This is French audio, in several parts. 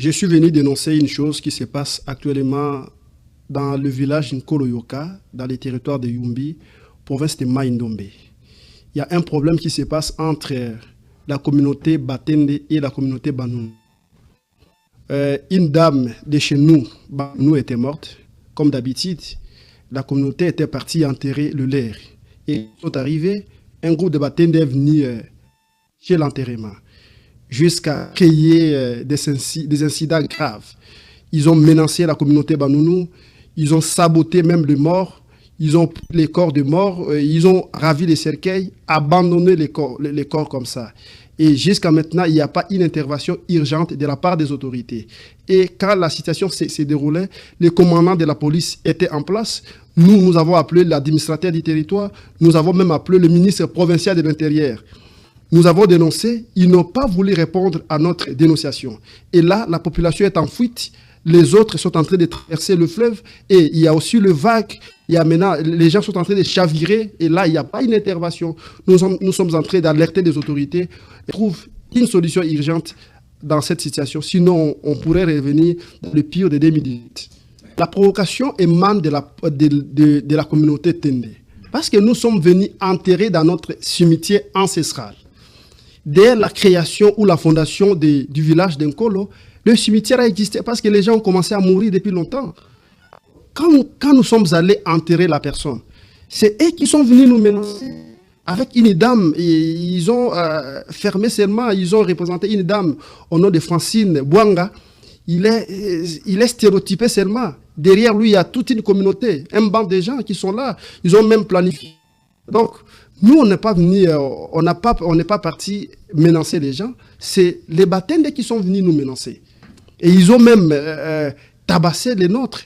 Je suis venu dénoncer une chose qui se passe actuellement dans le village Nkoloyoka, dans les territoires de Yumbi, province de Mai-Ndombe. Il y a un problème qui se passe entre la communauté Batende et la communauté Banou. Une dame de chez nous, Banou, était morte. Comme d'habitude, la communauté était partie enterrer le lait. Et ils sont arrivés, un groupe de Batende est venu chez l'enterrement, jusqu'à créer des incidents graves. Ils ont menacé la communauté Banounou, ils ont saboté même les morts, ils ont pris les corps de morts, ils ont ravi les cercueils, abandonné les corps comme ça. Et jusqu'à maintenant, il n'y a pas une intervention urgente de la part des autorités. Et quand la situation s'est déroulée, les commandants de la police étaient en place. Nous avons appelé l'administrateur du territoire, nous avons même appelé le ministre provincial de l'Intérieur. Nous avons dénoncé, ils n'ont pas voulu répondre à notre dénonciation. Et là, la population est en fuite, les autres sont en train de traverser le fleuve, et il y a aussi le vague, il y a maintenant, les gens sont en train de chavirer, et là, il n'y a pas une intervention. Nous sommes en train d'alerter les autorités, et trouver une solution urgente dans cette situation, sinon on pourrait revenir dans le pire de 2018. La provocation émane de la communauté Tende, parce que nous sommes venus enterrer dans notre cimetière ancestral. Dès la création ou la fondation du village d'Nkolo, le cimetière a existé parce que les gens ont commencé à mourir depuis longtemps. Quand nous sommes allés enterrer la personne, c'est eux qui sont venus nous menacer avec une dame. Et ils ont fermé seulement, ils ont représenté une dame au nom de Francine Bouanga. Il est stéréotypé seulement. Derrière lui, il y a toute une communauté, un banc de gens qui sont là. Ils ont même planifié. Donc, nous, on n'est pas venu, on n'est pas parti menacer les gens. C'est les Batende qui sont venus nous menacer. Et ils ont même tabassé les nôtres.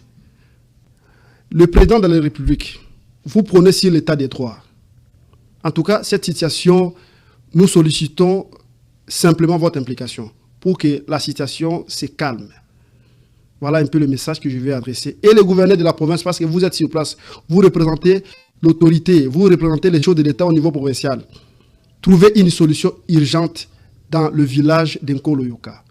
Le président de la République, vous prenez sur l'état des droits. En tout cas, cette situation, nous sollicitons simplement votre implication pour que la situation se calme. Voilà un peu le message que je vais adresser. Et le gouverneur de la province, parce que vous êtes sur place, vous représentez l'autorité, vous représentez les choses de l'État au niveau provincial. Trouvez une solution urgente dans le village d'Nkoloyoka.